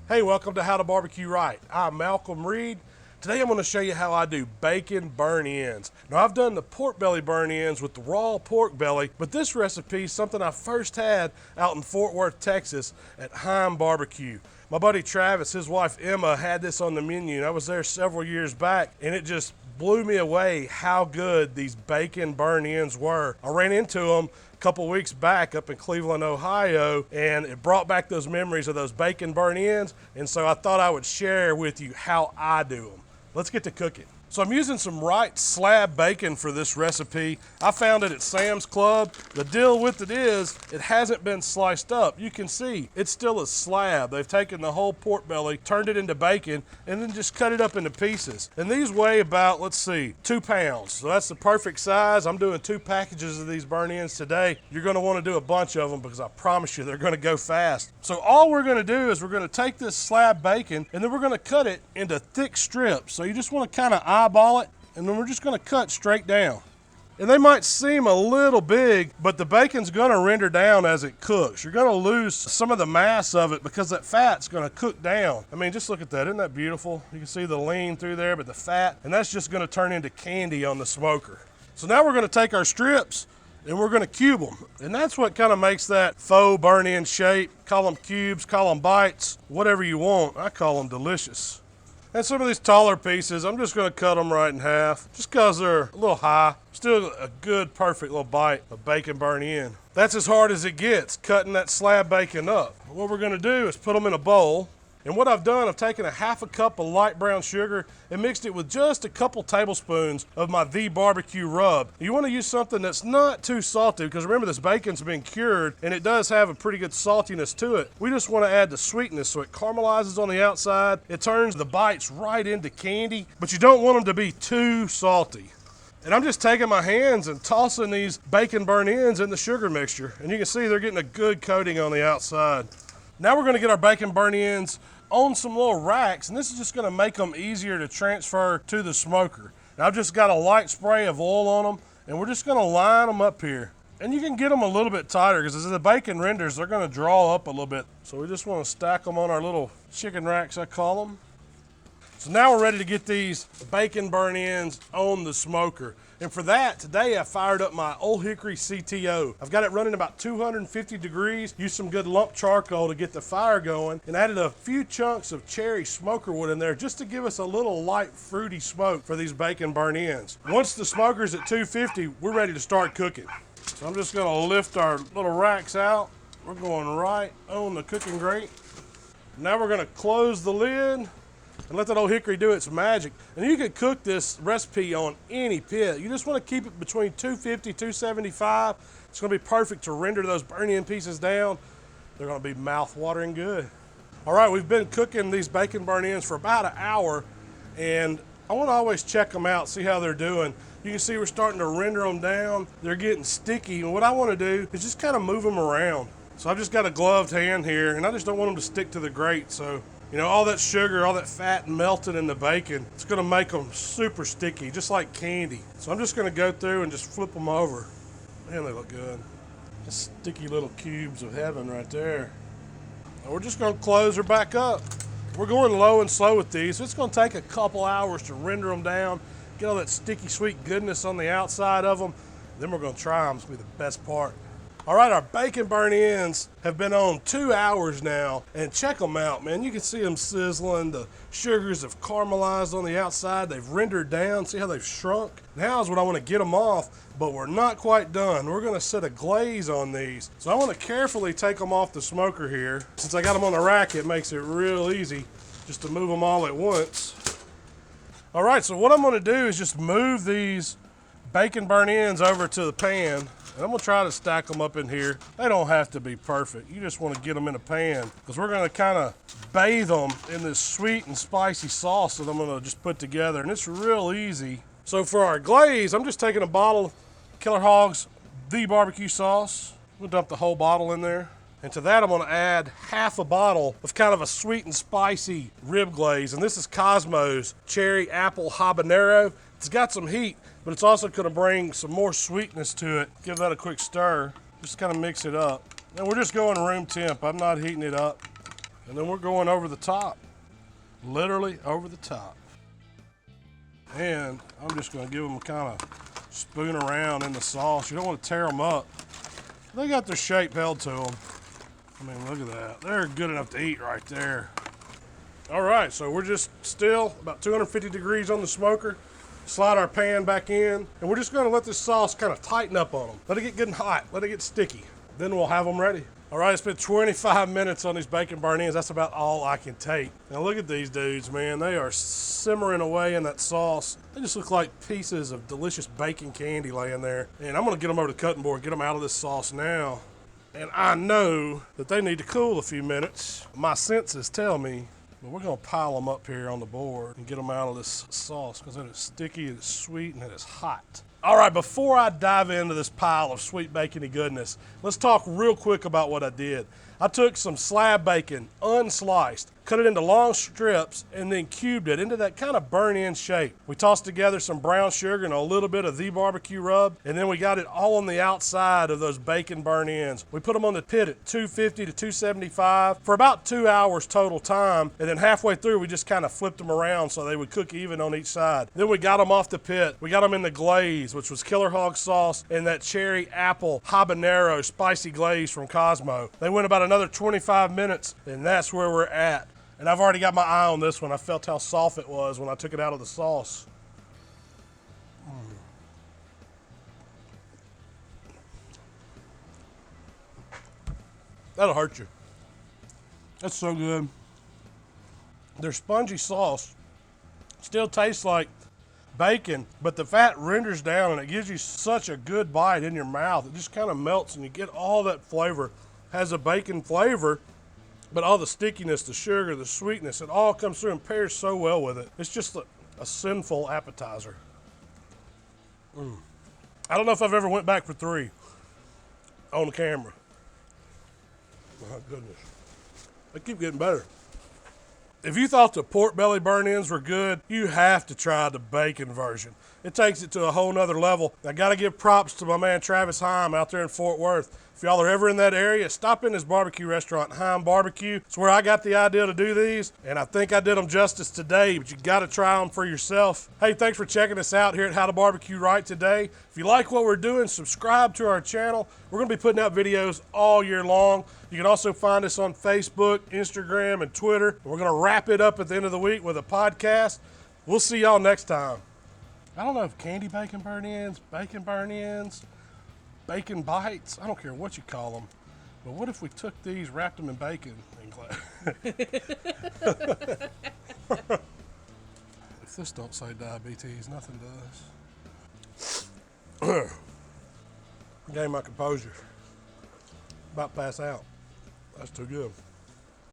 Hey, welcome to HowToBBQRight. I'm Malcolm Reed. Today I'm going to show you how I do bacon burn-ins. Now I've done the pork belly burn-ins with the raw pork belly, but this recipe is something I first had out in Fort Worth, Texas at Heim Bbq. My buddy Travis, his wife Emma had this on the menu, and I was there several years back, and it just blew me away how good these bacon burn-ins were. I ran into them a couple weeks back up in Cleveland, Ohio, and it brought back those memories of those bacon burn-ins, and so I thought I would share with you how I do them. Let's get to cooking. So I'm using some Wright slab bacon for this recipe. I found it at Sam's Club. The deal with it is it hasn't been sliced up. You can see it's still a slab. They've taken the whole pork belly, turned it into bacon, and then just cut it up into pieces. And these weigh about, let's see, 2 pounds. So that's the perfect size. I'm doing 2 packages of these burn-ins today. You're gonna wanna do a bunch of them because I promise you they're gonna go fast. So all we're gonna do is we're gonna take this slab bacon and then we're gonna cut it into thick strips. So you just wanna kinda eyeball it, and then we're just going to cut straight down. And they might seem a little big, but the bacon's going to render down as it cooks. You're going to lose some of the mass of it because that fat's going to cook down. I mean, just look at that. Isn't that beautiful? You can see the lean through there, but the fat, and that's just going to turn into candy on the smoker. So now we're going to take our strips and we're going to cube them. And that's what kind of makes that faux burn-in shape. Call them cubes, call them bites, whatever you want. I call them delicious. And some of these taller pieces, I'm just going to cut them right in half just because they're a little high. Still a good, perfect little bite of bacon burn-in. That's as hard as it gets, cutting that slab bacon up. What we're going to do is put them in a bowl. And what I've done, I've taken a ½ cup of light brown sugar and mixed it with just a couple tablespoons of my The Barbecue rub. You want to use something that's not too salty because remember this bacon's been cured and it does have a pretty good saltiness to it. We just want to add the sweetness so it caramelizes on the outside. It turns the bites right into candy, but you don't want them to be too salty. And I'm just taking my hands and tossing these bacon burn-ins in the sugar mixture. And you can see they're getting a good coating on the outside. Now we're going to get our bacon burn-ins on some little racks, and this is just going to make them easier to transfer to the smoker. Now I've just got a light spray of oil on them, and we're just going to line them up here. And you can get them a little bit tighter because as the bacon renders, they're going to draw up a little bit. So we just want to stack them on our little chicken racks, I call them. So now we're ready to get these bacon burn-ins on the smoker. And for that, today I fired up my Old Hickory CTO. I've got it running about 250 degrees, used some good lump charcoal to get the fire going, and added a few chunks of cherry smoker wood in there just to give us a little light fruity smoke for these bacon burn-ins. Once the smoker's at 250, we're ready to start cooking. So I'm just gonna lift our little racks out. We're going right on the cooking grate. Now we're gonna close the lid and let that Old Hickory do its magic. And you can cook this recipe on any pit. You just want to keep it between 250, 275. It's going to be perfect to render those burn-in pieces down. They're going to be mouth-watering good. All right, we've been cooking these bacon burn-ins for about an hour, and I want to always check them out, see how they're doing. You can see we're starting to render them down. They're getting sticky, and what I want to do is just kind of move them around. So I've just got a gloved hand here, and I just don't want them to stick to the grate, so you know, all that sugar, all that fat melted in the bacon, it's gonna make them super sticky, just like candy. So I'm just gonna go through and just flip them over. Man, they look good. Just sticky little cubes of heaven right there. And we're just gonna close her back up. We're going low and slow with these, so it's gonna take a couple hours to render them down, get all that sticky sweet goodness on the outside of them. Then we're gonna try them, it's gonna be the best part. All right, our bacon burn-ins have been on 2 hours now, and check them out, man. You can see them sizzling. The sugars have caramelized on the outside. They've rendered down. See how they've shrunk? Now is when I want to get them off, but we're not quite done. We're going to set a glaze on these. So I want to carefully take them off the smoker here. Since I got them on the rack, it makes it real easy just to move them all at once. All right, so what I'm going to do is just move these bacon burn-ins over to the pan. And I'm gonna try to stack them up in here. They don't have to be perfect. You just wanna get them in a pan because we're gonna kinda bathe them in this sweet and spicy sauce that I'm gonna just put together. And it's real easy. So for our glaze, I'm just taking a bottle of Killer Hog's The Barbecue sauce. I'm gonna dump the whole bottle in there. And to that, I'm gonna add ½ a bottle of kind of a sweet and spicy rib glaze. And this is Cosmo's Cherry Apple Habanero. It's got some heat, but it's also gonna bring some more sweetness to it. Give that a quick stir. Just kind of mix it up. And we're just going room temp. I'm not heating it up. And then we're going over the top, literally over the top. And I'm just gonna give them kind of spoon around in the sauce. You don't want to tear them up. They got their shape held to them. I mean, look at that. They're good enough to eat right there. All right, so we're just still about 250 degrees on the smoker. Slide our pan back in, and we're just gonna let this sauce kind of tighten up on them. Let it get good and hot, let it get sticky. Then we'll have them ready. All right, it's been 25 minutes on these bacon burnt ends. That's about all I can take. Now look at these dudes, man. They are simmering away in that sauce. They just look like pieces of delicious bacon candy laying there. And I'm gonna get them over the cutting board, get them out of this sauce now. And I know that they need to cool a few minutes. My senses tell me, but we're gonna pile them up here on the board and get them out of this sauce because it is sticky, it is sweet, and it is hot. All right, before I dive into this pile of sweet bacony goodness, let's talk real quick about what I did. I took some slab bacon, unsliced, cut it into long strips, and then cubed it into that kind of burnt-in shape. We tossed together some brown sugar and a little bit of the barbecue rub, and then we got it all on the outside of those bacon burnt ends. We put them on the pit at 250 to 275 for about 2 hours total time, and then halfway through we just kind of flipped them around so they would cook even on each side. Then we got them off the pit. We got them in the glaze, which was killer hog sauce and that cherry apple habanero spicy glaze from Cosmo. They went about another 25 minutes, and that's where we're at. And I've already got my eye on this one. I felt how soft it was when I took it out of the sauce. That'll hurt you. That's so good. Their spongy sauce still tastes like bacon, but the fat renders down and it gives you such a good bite in your mouth. It just kind of melts and you get all that flavor. Has a bacon flavor, but all the stickiness, the sugar, the sweetness, it all comes through and pairs so well with it. It's just a sinful appetizer. I don't know if I've ever went back for 3 on the camera. My goodness. They keep getting better. If you thought the pork belly burnt ends were good, you have to try the bacon version. It takes it to a whole nother level. I gotta give props to my man Travis Heim out there in Fort Worth. If y'all are ever in that area, stop in his barbecue restaurant, Heim Bbq. It's where I got the idea to do these, and I think I did them justice today, but you gotta try them for yourself. Hey, thanks for checking us out here at HowToBBQRight today. If you like what we're doing, subscribe to our channel. We're gonna be putting out videos all year long. You can also find us on Facebook, Instagram, and Twitter. We're gonna wrap it up at the end of the week with a podcast. We'll see y'all next time. I don't know if candy bacon burnt ends, bacon bites, I don't care what you call them. But what if we took these, wrapped them in bacon, and if this don't say diabetes, nothing does. Gained my composure. About to pass out. That's too good.